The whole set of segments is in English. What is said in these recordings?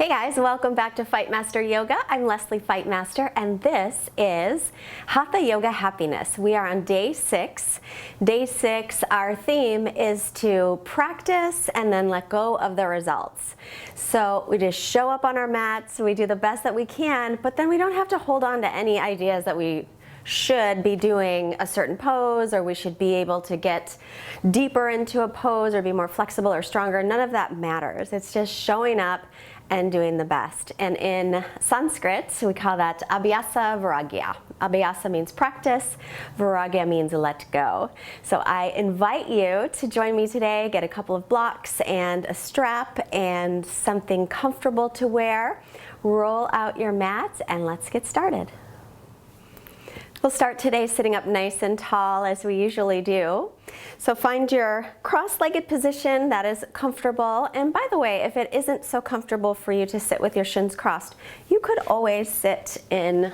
Hey guys, welcome back to Fightmaster Yoga. I'm Lesley Fightmaster and this is Hatha Yoga Happiness. We are on day 6. Day 6, our theme is to practice and then let go of the results. So we just show up on our mats, we do the best that we can, but then we don't have to hold on to any ideas that we should be doing a certain pose or we should be able to get deeper into a pose or be more flexible or stronger. None of that matters. It's just showing up and doing the best. And in Sanskrit, we call that abhyasa viragya. Abhyasa means practice, viragya means let go. So I invite you to join me today, get a couple of blocks and a strap and something comfortable to wear. Roll out your mat and let's get started. We'll start today sitting up nice and tall as we usually do. So find your cross-legged position that is comfortable. And by the way, if it isn't so comfortable for you to sit with your shins crossed, you could always sit in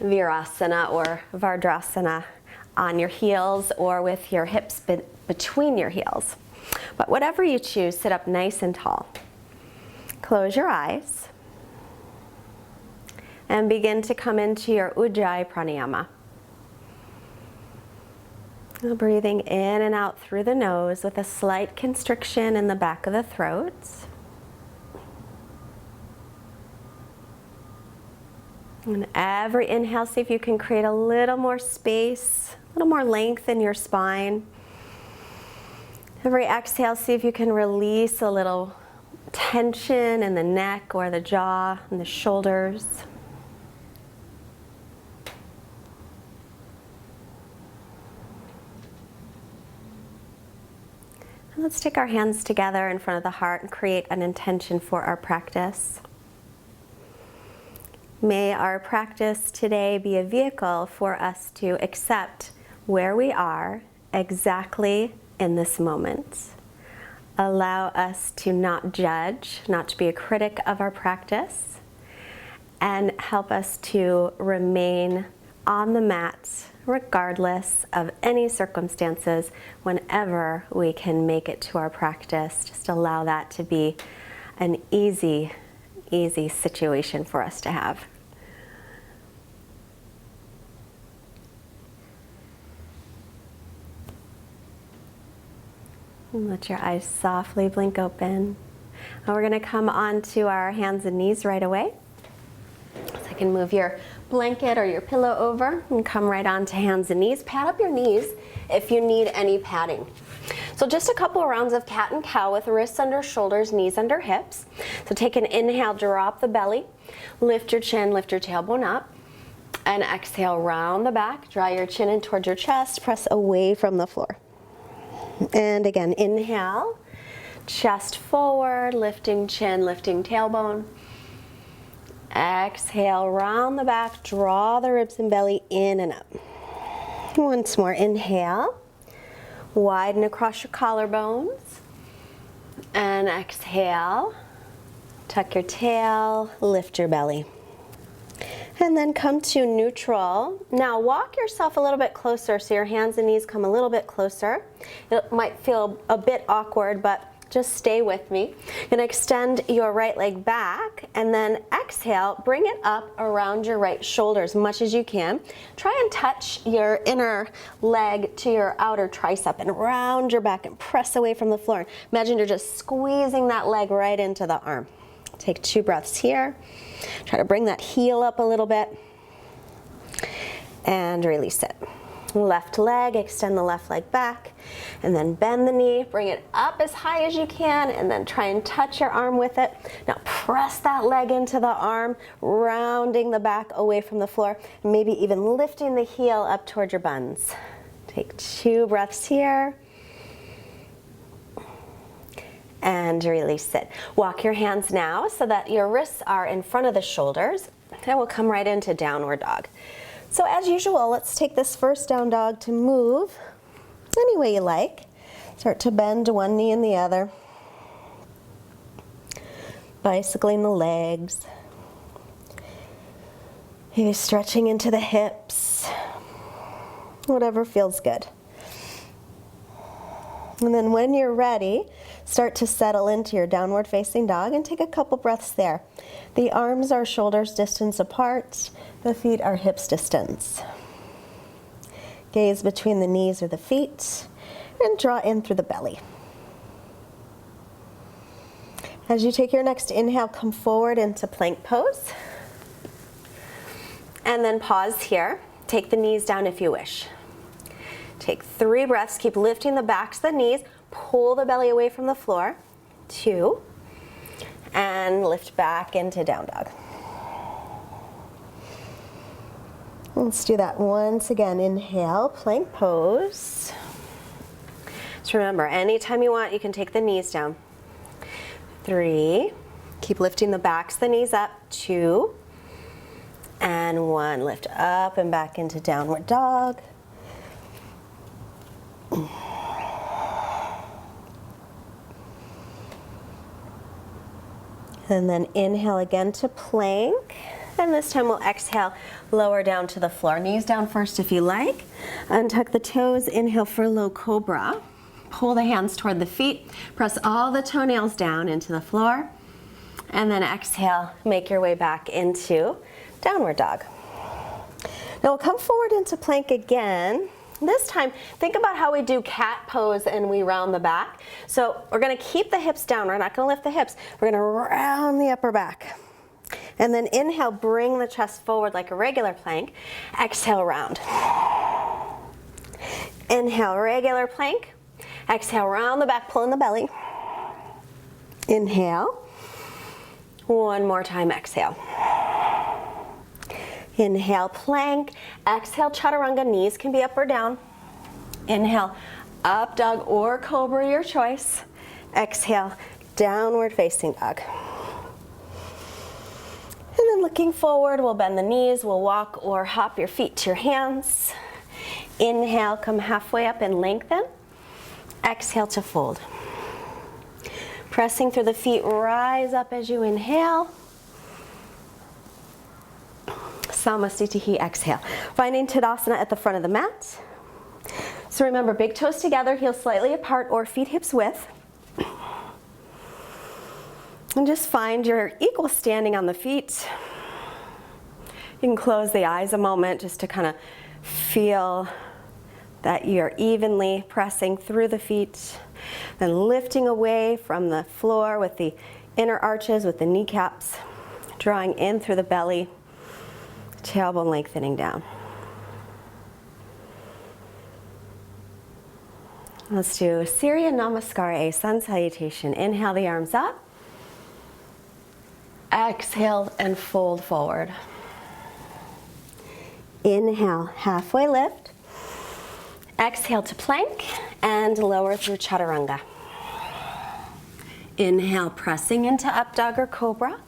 virasana or vardrasana on your heels or with your hips between your heels. But whatever you choose, sit up nice and tall. Close your eyes. And begin to come into your Ujjayi pranayama. Breathing in and out through the nose with a slight constriction in the back of the throat. And every inhale, see if you can create a little more space, a little more length in your spine. Every exhale, see if you can release a little tension in the neck or the jaw and the shoulders. Let's take our hands together in front of the heart and create an intention for our practice. May our practice today be a vehicle for us to accept where we are exactly in this moment. Allow us to not judge, not to be a critic of our practice, and help us to remain on the mat regardless of any circumstances whenever we can make it to our practice. Just allow that to be an easy situation for us to have. And let your eyes softly blink open. Now we're going to come onto our hands and knees right away. So you can move your blanket or your pillow over and come right onto hands and knees. Pad up your knees if you need any padding. So just a couple of rounds of cat and cow with wrists under shoulders, knees under hips. So take an inhale, drop the belly, lift your chin, lift your tailbone up, and exhale, round the back, draw your chin in towards your chest, press away from the floor. And again, inhale, chest forward, lifting chin, lifting tailbone. Exhale, round the back, draw the ribs and belly in and up. Once more, inhale, widen across your collarbones. And exhale, tuck your tail, lift your belly. And then come to neutral. Now walk yourself a little bit closer so your hands and knees come a little bit closer. It might feel a bit awkward, but just stay with me. You're going to extend your right leg back and then exhale, bring it up around your right shoulder as much as you can. Try and touch your inner leg to your outer tricep and round your back and press away from the floor. Imagine you're just squeezing that leg right into the arm. Take 2 breaths here. Try to bring that heel up a little bit and release it. Left leg, extend the left leg back, and then bend the knee, bring it up as high as you can, and then try and touch your arm with it. Now press that leg into the arm, rounding the back away from the floor, maybe even lifting the heel up toward your buns. Take 2 breaths here, and release it. Walk your hands now so that your wrists are in front of the shoulders, and we'll come right into downward dog. So as usual, let's take this first down dog to move any way you like. Start to bend one knee and the other. Bicycling the legs. Maybe stretching into the hips. Whatever feels good. And then when you're ready, Start to settle into your downward facing dog and take a couple breaths there. The arms are shoulders distance apart. The feet are hips distance. Gaze between the knees or the feet and draw in through the belly. As you take your next inhale, come forward into plank pose. And then pause here. Take the knees down if you wish. Take 3 breaths. Keep lifting the backs of the knees. Pull the belly away from the floor. 2. And lift back into down dog. Let's do that once again. Inhale, plank pose. So remember, anytime you want, you can take the knees down. 3. Keep lifting the backs of the knees up. 2. And 1. Lift up and back into downward dog. And then inhale again to plank. And this time we'll exhale, lower down to the floor. Knees down first if you like. Untuck the toes, inhale for low cobra. Pull the hands toward the feet. Press all the toenails down into the floor. And then exhale, make your way back into downward dog. Now we'll come forward into plank again. This time, think about how we do cat pose and we round the back. So we're gonna keep the hips down. We're not gonna lift the hips. We're gonna round the upper back. And then inhale, bring the chest forward like a regular plank. Exhale, round. Inhale, regular plank. Exhale, round the back, pull in the belly. Inhale. One more time, exhale. Inhale, plank. Exhale, chaturanga. Knees can be up or down. Inhale, up dog or cobra, your choice. Exhale, downward facing dog. And then looking forward, we'll bend the knees. We'll walk or hop your feet to your hands. Inhale, come halfway up and lengthen. Exhale to fold. Pressing through the feet, rise up as you inhale. Samasthiti, exhale. Finding Tadasana at the front of the mat. So remember, big toes together, heels slightly apart or feet hips width. And just find your equal standing on the feet. You can close the eyes a moment just to kind of feel that you're evenly pressing through the feet. Then lifting away from the floor with the inner arches, with the kneecaps. Drawing in through the belly. Tailbone lengthening down. Let's do Surya Namaskar, a sun salutation. Inhale the arms up. Exhale and fold forward. Inhale, halfway lift. Exhale to plank and lower through chaturanga. Inhale, pressing into up dog or cobra.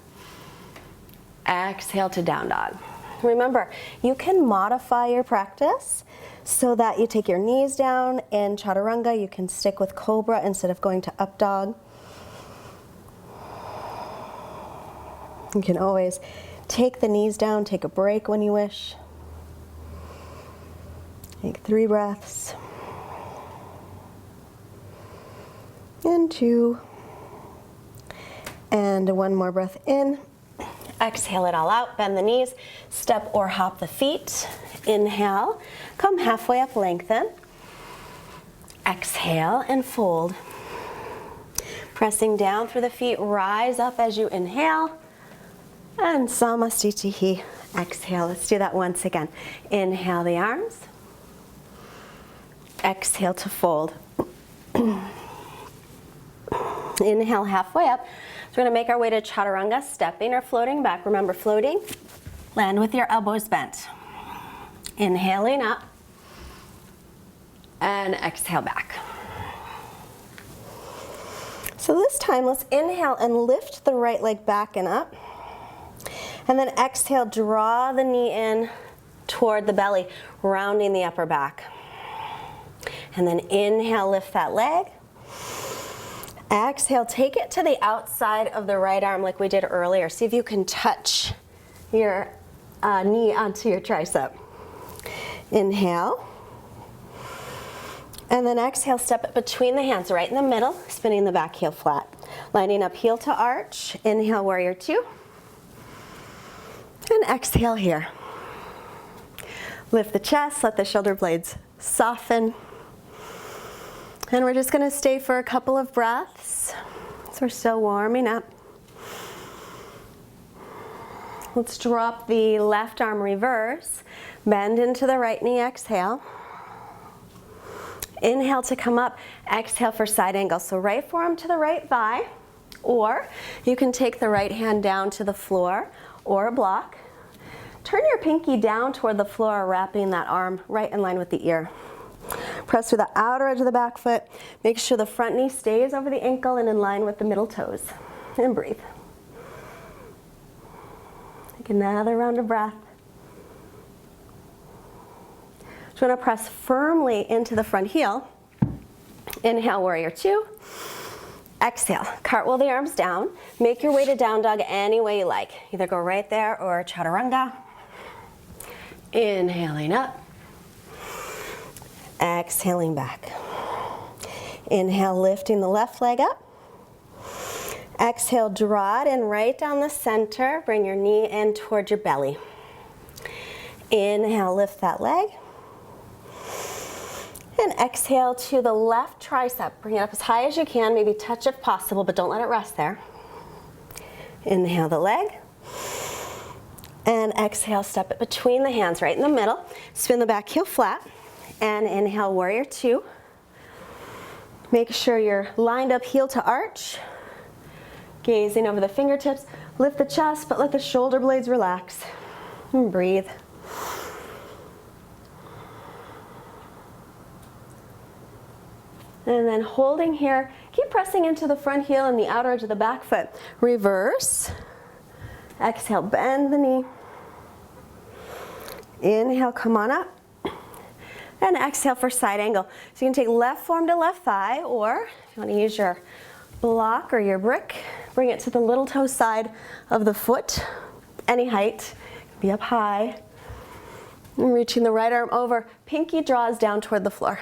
Exhale to down dog. Remember, you can modify your practice so that you take your knees down in chaturanga. You can stick with cobra instead of going to up dog. You can always take the knees down, take a break when you wish. Take 3 breaths. And 2. And 1 more breath in. Exhale it all out, bend the knees, step or hop the feet. Inhale, come halfway up, lengthen. Exhale and fold. Pressing down through the feet, rise up as you inhale. And Samasthiti, exhale. Let's do that once again. Inhale the arms. Exhale to fold. Inhale halfway up. So we're gonna make our way to chaturanga, stepping or floating back. Remember, floating, land with your elbows bent. Inhaling up, and exhale back. So this time, let's inhale and lift the right leg back and up. And then exhale, draw the knee in toward the belly, rounding the upper back. And then inhale, lift that leg. Exhale, take it to the outside of the right arm like we did earlier. See if you can touch your knee onto your tricep. Inhale. And then exhale, step it between the hands, right in the middle, spinning the back heel flat. Lining up heel to arch. Inhale, warrior two. And exhale here. Lift the chest, let the shoulder blades soften. And we're just gonna stay for a couple of breaths. So we're still warming up. Let's drop the left arm reverse. Bend into the right knee, exhale. Inhale to come up, exhale for side angle. So right forearm to the right thigh, or you can take the right hand down to the floor or a block. Turn your pinky down toward the floor, wrapping that arm right in line with the ear. Press through the outer edge of the back foot. Make sure the front knee stays over the ankle and in line with the middle toes. And breathe. Take another round of breath. Just want to press firmly into the front heel. Inhale, warrior two. Exhale, cartwheel the arms down. Make your way to down dog any way you like. Either go right there or chaturanga. Inhaling up. Exhaling back. Inhale, lifting the left leg up. Exhale, draw it in right down the center. Bring your knee in towards your belly. Inhale, lift that leg. And exhale to the left tricep. Bring it up as high as you can, maybe touch if possible, but don't let it rest there. Inhale the leg. And exhale, step it between the hands, right in the middle. Spin the back heel flat. And inhale, warrior two. Make sure you're lined up heel to arch. Gazing over the fingertips. Lift the chest, but let the shoulder blades relax. And breathe. And then holding here, keep pressing into the front heel and the outer edge of the back foot. Reverse. Exhale, bend the knee. Inhale, come on up. And exhale for side angle. So you can take left forearm to left thigh, or if you want to use your block or your brick, bring it to the little toe side of the foot, any height. Be up high. And reaching the right arm over, pinky draws down toward the floor.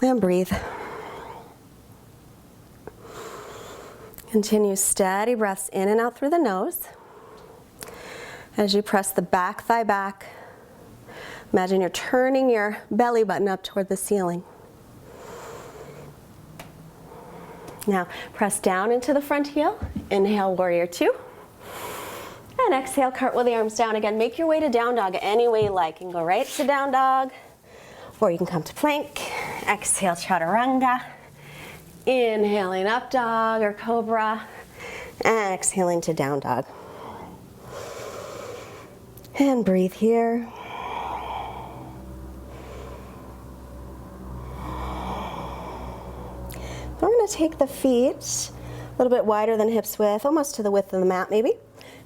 And breathe. Continue steady breaths in and out through the nose. As you press the back thigh back, imagine you're turning your belly button up toward the ceiling. Now press down into the front heel. Inhale, warrior two. And exhale, cartwheel the arms down again. Make your way to down dog any way you like. You can go right to down dog, or you can come to plank. Exhale, chaturanga. Inhaling up dog or cobra. And exhaling to down dog. And breathe here. We're going to take the feet a little bit wider than hips width, almost to the width of the mat maybe,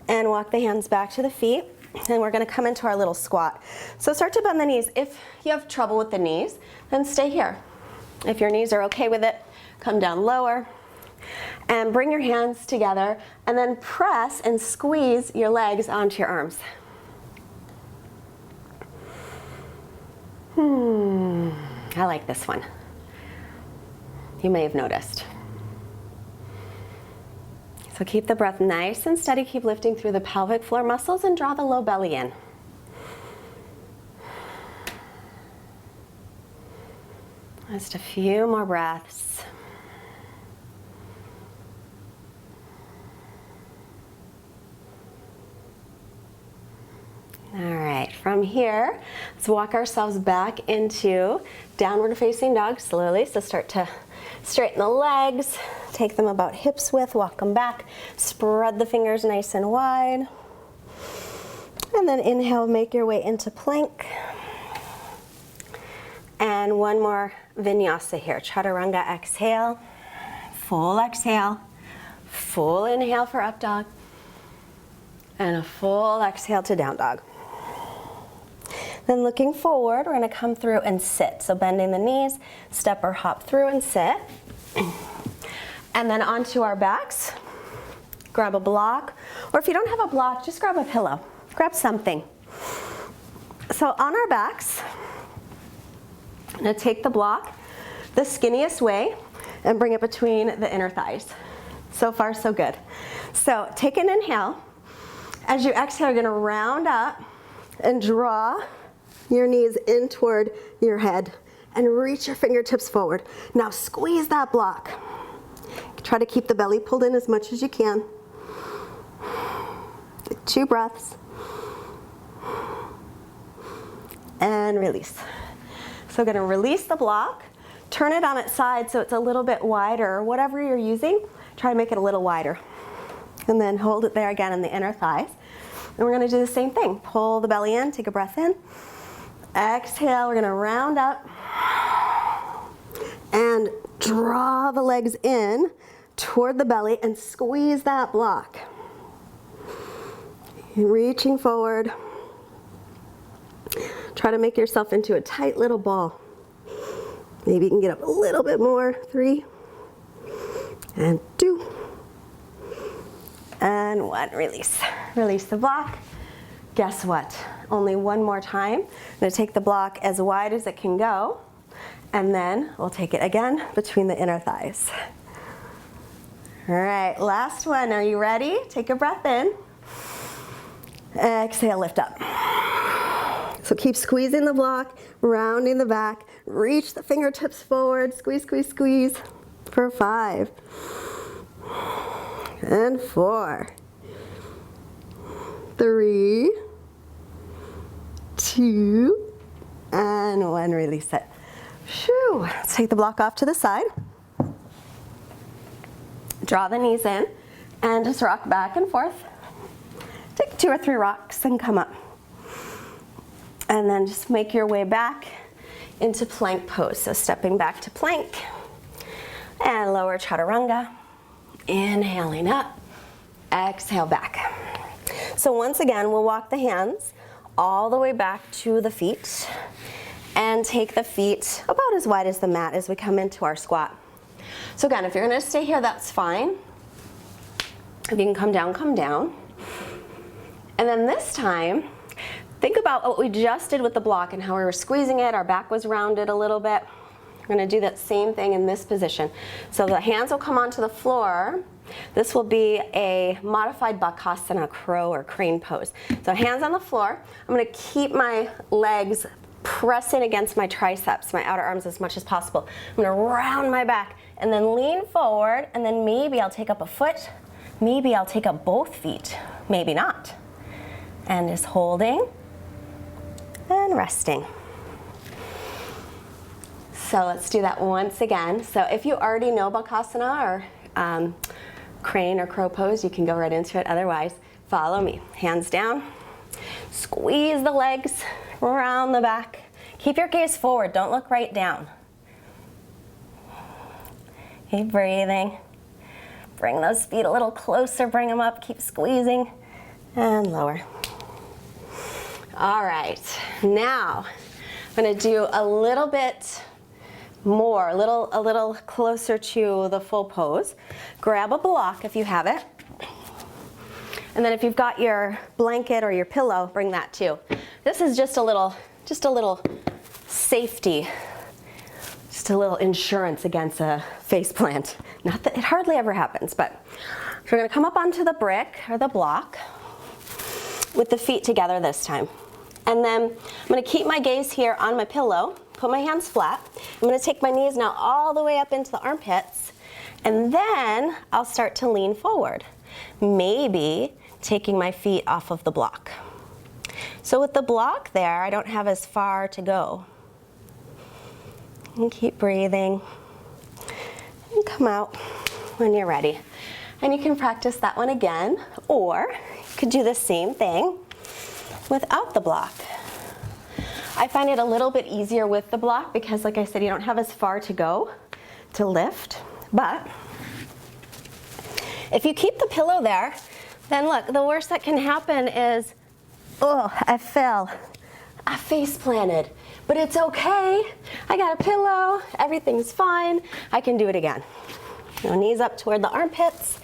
and walk the hands back to the feet. And we're going to come into our little squat. So start to bend the knees. If you have trouble with the knees, then stay here. If your knees are okay with it, come down lower. And bring your hands together and then press and squeeze your legs onto your arms. I like this one. You may have noticed. So keep the breath nice and steady. Keep lifting through the pelvic floor muscles and draw the low belly in. Just a few more breaths. All right, from here, let's walk ourselves back into downward facing dog slowly. So start to straighten the legs, take them about hips width, walk them back, spread the fingers nice and wide. And then inhale, make your way into plank. And one more vinyasa here, chaturanga, exhale, full inhale for up dog, and a full exhale to down dog. Then looking forward, we're gonna come through and sit. So bending the knees, step or hop through and sit. And then onto our backs, grab a block, or if you don't have a block, just grab a pillow, grab something. So on our backs, I'm gonna take the block the skinniest way and bring it between the inner thighs. So far, so good. So take an inhale. As you exhale, you're gonna round up and draw your knees in toward your head and reach your fingertips forward. Now squeeze that block. Try to keep the belly pulled in as much as you can. 2 breaths. And release. So we're gonna release the block, turn it on its side so it's a little bit wider. Whatever you're using, try to make it a little wider. And then hold it there again in the inner thighs. And we're gonna do the same thing. Pull the belly in, take a breath in. Exhale, we're gonna round up and draw the legs in toward the belly and squeeze that block. Reaching forward. Try to make yourself into a tight little ball. Maybe you can get up a little bit more. 3 and 2 and 1. Release. Release the block. Guess what? Only one more time. I'm going to take the block as wide as it can go, and then we'll take it again between the inner thighs. All right, last one. Are you ready? Take a breath in. Exhale, lift up. So keep squeezing the block, rounding the back, reach the fingertips forward, squeeze, squeeze, squeeze for 5 and 4, 3, 2, and 1. Release it. Whew. Let's take the block off to the side. Draw the knees in and just rock back and forth. Take 2 or 3 rocks and come up. And then just make your way back into plank pose. So stepping back to plank and lower chaturanga. Inhaling up, exhale back. So once again, we'll walk the hands all the way back to the feet and take the feet about as wide as the mat as we come into our squat. So again, if you're gonna stay here, that's fine. If you can come down, come down. And then this time, think about what we just did with the block and how we were squeezing it, our back was rounded a little bit. We're gonna do that same thing in this position. So the hands will come onto the floor. This will be a modified Bakasana, crow or crane pose. So hands on the floor. I'm gonna keep my legs pressing against my triceps, my outer arms as much as possible. I'm gonna round my back and then lean forward, and then maybe I'll take up a foot, maybe I'll take up both feet, maybe not. And just holding and resting. So let's do that once again. So if you already know Bakasana or crane or crow pose, you can go right into it. Otherwise, follow me. Hands down. Squeeze the legs around the back. Keep your gaze forward. Don't look right down. Keep breathing. Bring those feet a little closer. Bring them up. Keep squeezing. And lower. All right. Now, I'm going to do a little bit more, a little closer to the full pose. Grab a block if you have it. And then if you've got your blanket or your pillow, bring that too. This is just a little safety, just a little insurance against a face plant. Not that it hardly ever happens, but we're gonna come up onto the brick or the block with the feet together this time. And then I'm gonna keep my gaze here on my pillow, put my hands flat. I'm gonna take my knees now all the way up into the armpits, and then I'll start to lean forward. Maybe taking my feet off of the block. So with the block there, I don't have as far to go. And keep breathing. And come out when you're ready. And you can practice that one again, or you could do the same thing without the block. I find it a little bit easier with the block because, like I said, you don't have as far to go to lift. But if you keep the pillow there, then look, the worst that can happen is, oh, I fell. I face planted. But it's okay. I got a pillow. Everything's fine. I can do it again. Knees up toward the armpits.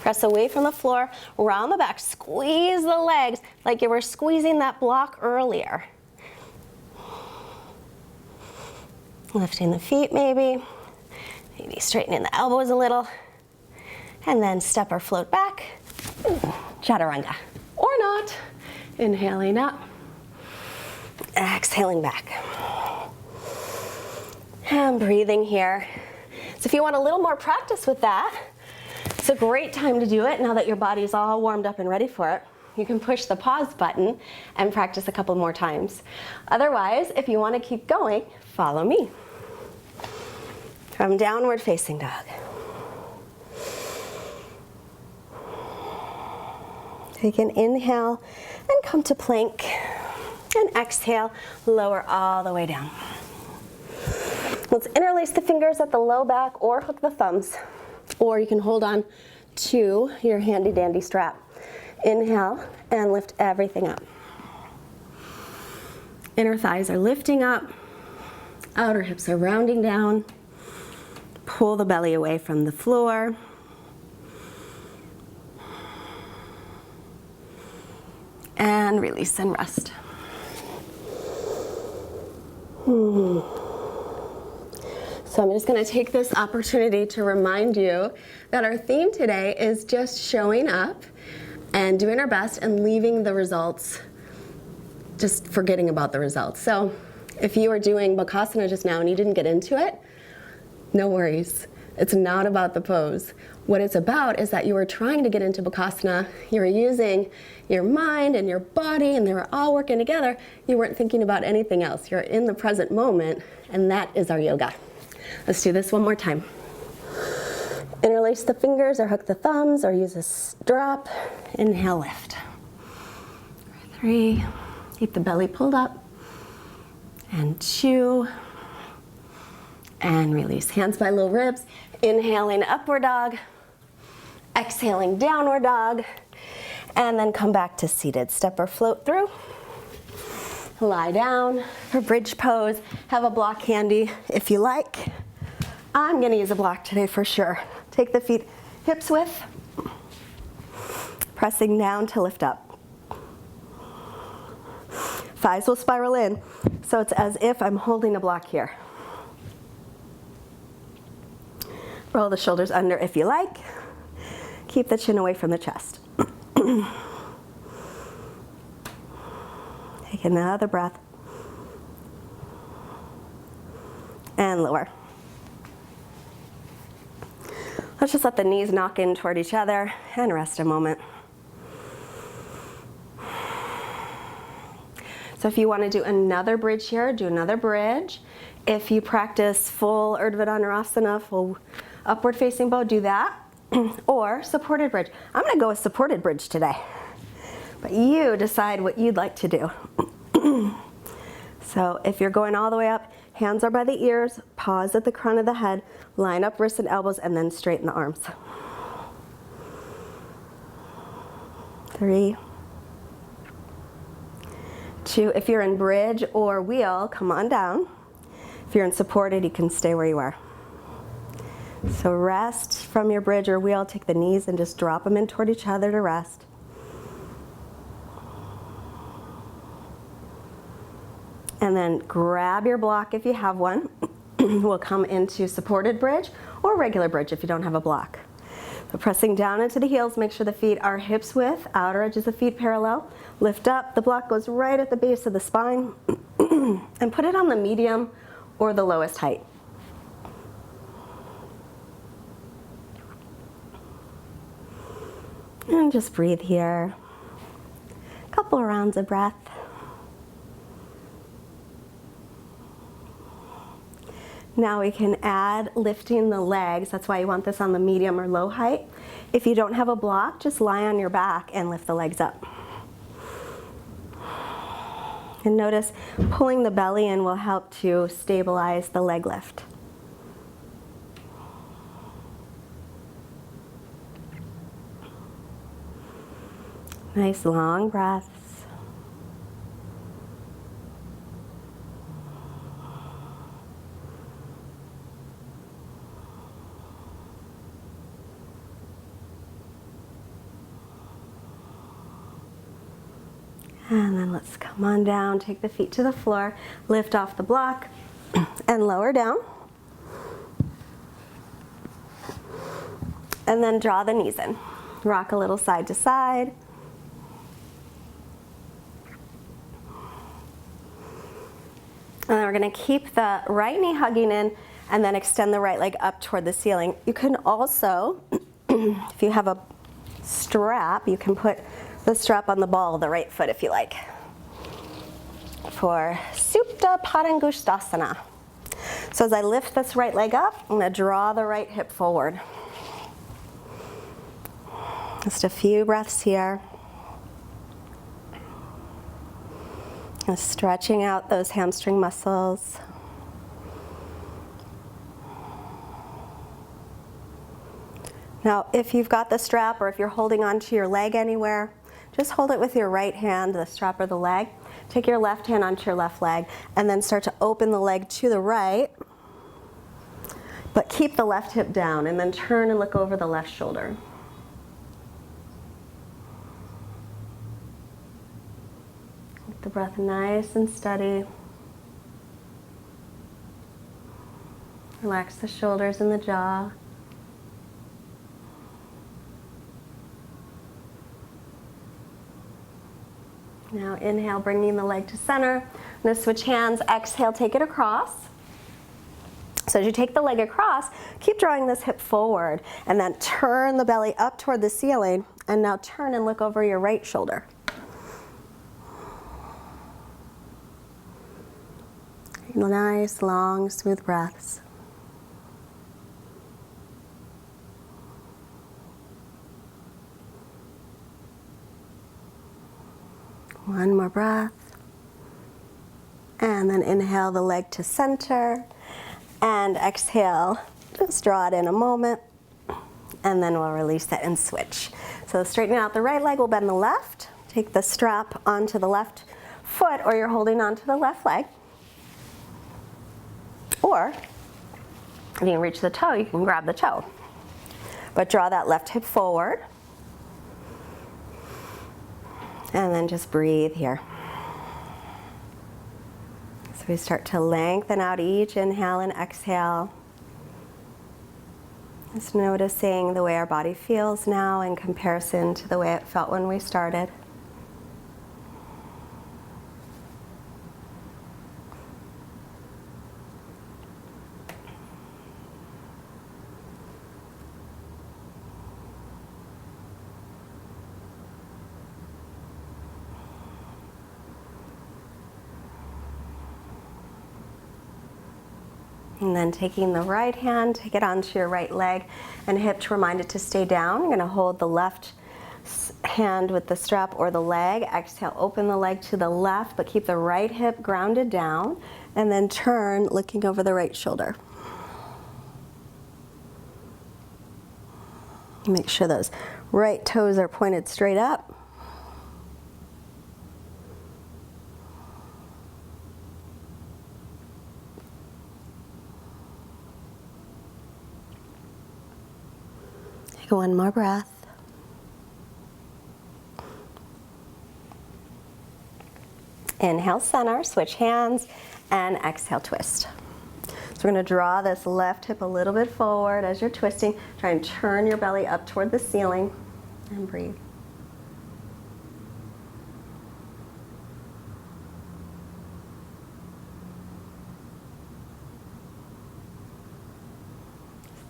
Press away from the floor. Round the back. Squeeze the legs like you were squeezing that block earlier. Lifting the feet maybe straightening the elbows a little, and then step or float back, chaturanga, or not. Inhaling up, exhaling back. And breathing here. So if you want a little more practice with that, it's a great time to do it now that your body's all warmed up and ready for it. You can push the pause button and practice a couple more times. Otherwise, if you want to keep going, follow me. From downward facing dog. Take an inhale and come to plank. And exhale, lower all the way down. Let's interlace the fingers at the low back or hook the thumbs. Or you can hold on to your handy dandy strap. Inhale and lift everything up. Inner thighs are lifting up. Outer hips are rounding down. Pull the belly away from the floor. And release and rest. So I'm just going to take this opportunity to remind you that our theme today is just showing up and doing our best and leaving the results, just forgetting about the results. So if you were doing Bakasana just now and you didn't get into it, no worries. It's not about the pose. What it's about is that you were trying to get into Bakasana, you were using your mind and your body and they were all working together. You weren't thinking about anything else. You're in the present moment, and that is our yoga. Let's do this one more time. Interlace the fingers or hook the thumbs or use a strap. Inhale, lift. 3, keep the belly pulled up. And 2. And release, hands by low ribs. Inhaling upward dog. Exhaling downward dog. And then come back to seated. Step or float through. Lie down for bridge pose. Have a block handy if you like. I'm gonna use a block today for sure. Take the feet hips width. Pressing down to lift up. Thighs will spiral in. So it's as if I'm holding a block here. Roll the shoulders under if you like. Keep the chin away from the chest. Take another breath. And lower. Let's just let the knees knock in toward each other and rest a moment. So if you want to do another bridge here, do another bridge. If you practice full Urdhva Dhanurasana, full upward facing bow, do that. Or supported bridge. I'm going to go with supported bridge today. But you decide what you'd like to do. So if you're going all the way up, hands are by the ears, pause at the crown of the head, line up wrists and elbows, and then straighten the arms. 3, 2, if you're in bridge or wheel, come on down. If you're in supported, you can stay where you are. So rest from your bridge or wheel, take the knees and just drop them in toward each other to rest. And then grab your block if you have one. We'll come into supported bridge or regular bridge if you don't have a block. So pressing down into the heels, make sure the feet are hips width, outer edges of feet parallel. Lift up, the block goes right at the base of the spine. And put it on the medium or the lowest height. And just breathe here. A couple rounds of breath. Now we can add lifting the legs. That's why you want this on the medium or low height. If you don't have a block, just lie on your back and lift the legs up. And notice pulling the belly in will help to stabilize the leg lift. Nice long breaths. And then let's come on down, take the feet to the floor, lift off the block, and lower down. And then draw the knees in. Rock a little side to side. And then we're going to keep the right knee hugging in and then extend the right leg up toward the ceiling. You can also, if you have a strap, you can put the strap on the ball of the right foot if you like. For Supta Padangusthasana. So as I lift this right leg up, I'm going to draw the right hip forward. Just a few breaths here. And stretching out those hamstring muscles. Now, if you've got the strap or if you're holding onto your leg anywhere, just hold it with your right hand, the strap or the leg. Take your left hand onto your left leg and then start to open the leg to the right, but keep the left hip down and then turn and look over the left shoulder. Keep the breath nice and steady. Relax the shoulders and the jaw. Now inhale, bringing the leg to center. I'm going to switch hands. Exhale, take it across. So as you take the leg across, keep drawing this hip forward and then turn the belly up toward the ceiling. And now turn and look over your right shoulder. Nice, long, smooth breaths. One more breath. And then inhale the leg to center. And exhale, just draw it in a moment. And then we'll release it and switch. So straightening out the right leg, we'll bend the left. Take the strap onto the left foot, or you're holding onto the left leg. Or if you can reach the toe, you can grab the toe. But draw that left hip forward. And then just breathe here. So we start to lengthen out each inhale and exhale. Just noticing the way our body feels now in comparison to the way it felt when we started. And then taking the right hand, take it onto your right leg and hip to remind it to stay down. I'm going to hold the left hand with the strap or the leg. Exhale, open the leg to the left, but keep the right hip grounded down. And then turn, looking over the right shoulder. Make sure those right toes are pointed straight up. One more breath. Inhale, center, switch hands, and exhale, twist. So we're going to draw this left hip a little bit forward as you're twisting. Try and turn your belly up toward the ceiling and breathe.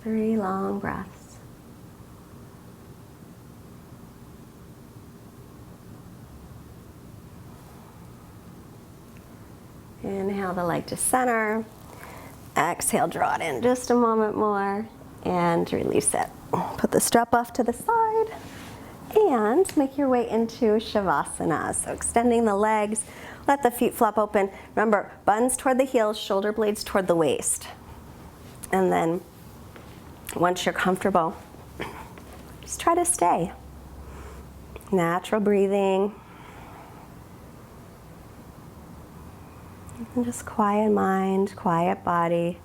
Three long breaths. Inhale the leg to center. Exhale, draw it in just a moment more and release it. Put the strap off to the side and make your way into Savasana. So extending the legs, let the feet flop open. Remember, buns toward the heels, shoulder blades toward the waist. And then once you're comfortable, just try to stay. Natural breathing. And just quiet mind, quiet body,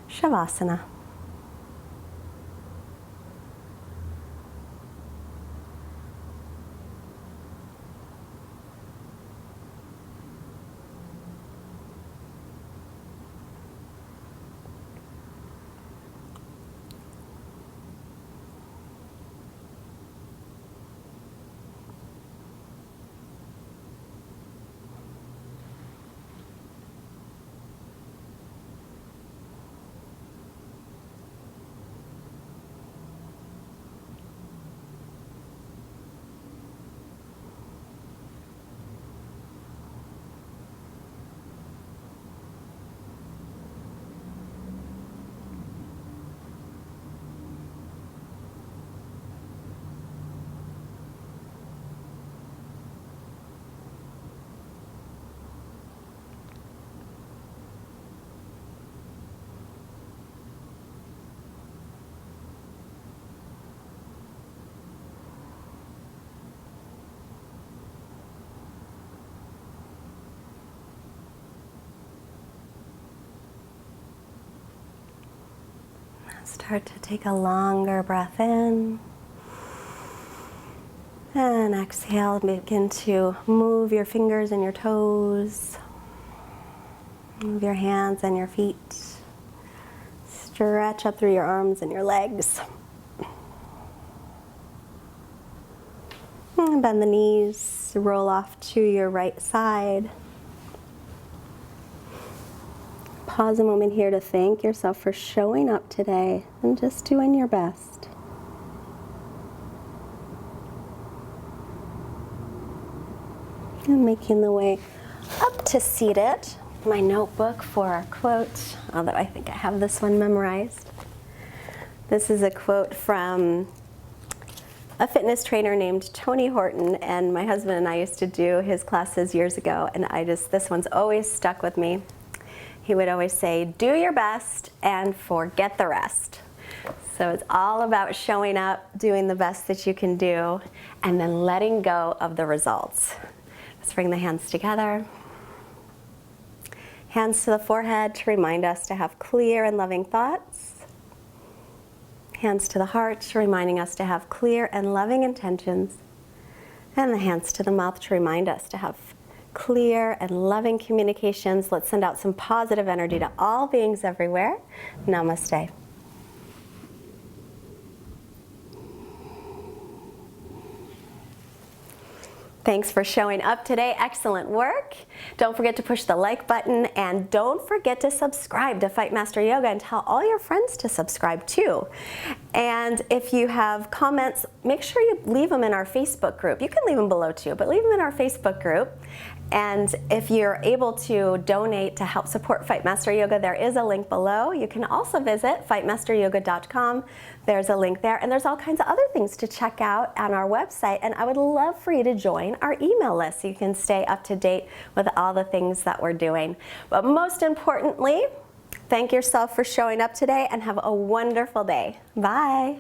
Savasana. Start to take a longer breath in. And exhale, begin to move your fingers and your toes. Move your hands and your feet. Stretch up through your arms and your legs. And bend the knees, roll off to your right side. Pause a moment here to thank yourself for showing up today and just doing your best. And making the way up to seated. My notebook for a quote, although I think I have this one memorized. This is a quote from a fitness trainer named Tony Horton, and my husband and I used to do his classes years ago, and this one's always stuck with me. He would always say, do your best and forget the rest. So it's all about showing up, doing the best that you can do, and then letting go of the results. Let's bring the hands together. Hands to the forehead to remind us to have clear and loving thoughts. Hands to the heart, reminding us to have clear and loving intentions. And the hands to the mouth to remind us to have clear and loving communications. Let's send out some positive energy to all beings everywhere. Namaste. Thanks for showing up today. Excellent work. Don't forget to push the like button, and don't forget to subscribe to Fightmaster Yoga and tell all your friends to subscribe too. And if you have comments, make sure you leave them in our Facebook group. You can leave them below too, but leave them in our Facebook group. And if you're able to donate to help support Fightmaster Yoga, there is a link below. You can also visit fightmasteryoga.com. There's a link there, and there's all kinds of other things to check out on our website. And I would love for you to join our email list so you can stay up to date with all the things that we're doing. But most importantly, thank yourself for showing up today and have a wonderful day. Bye.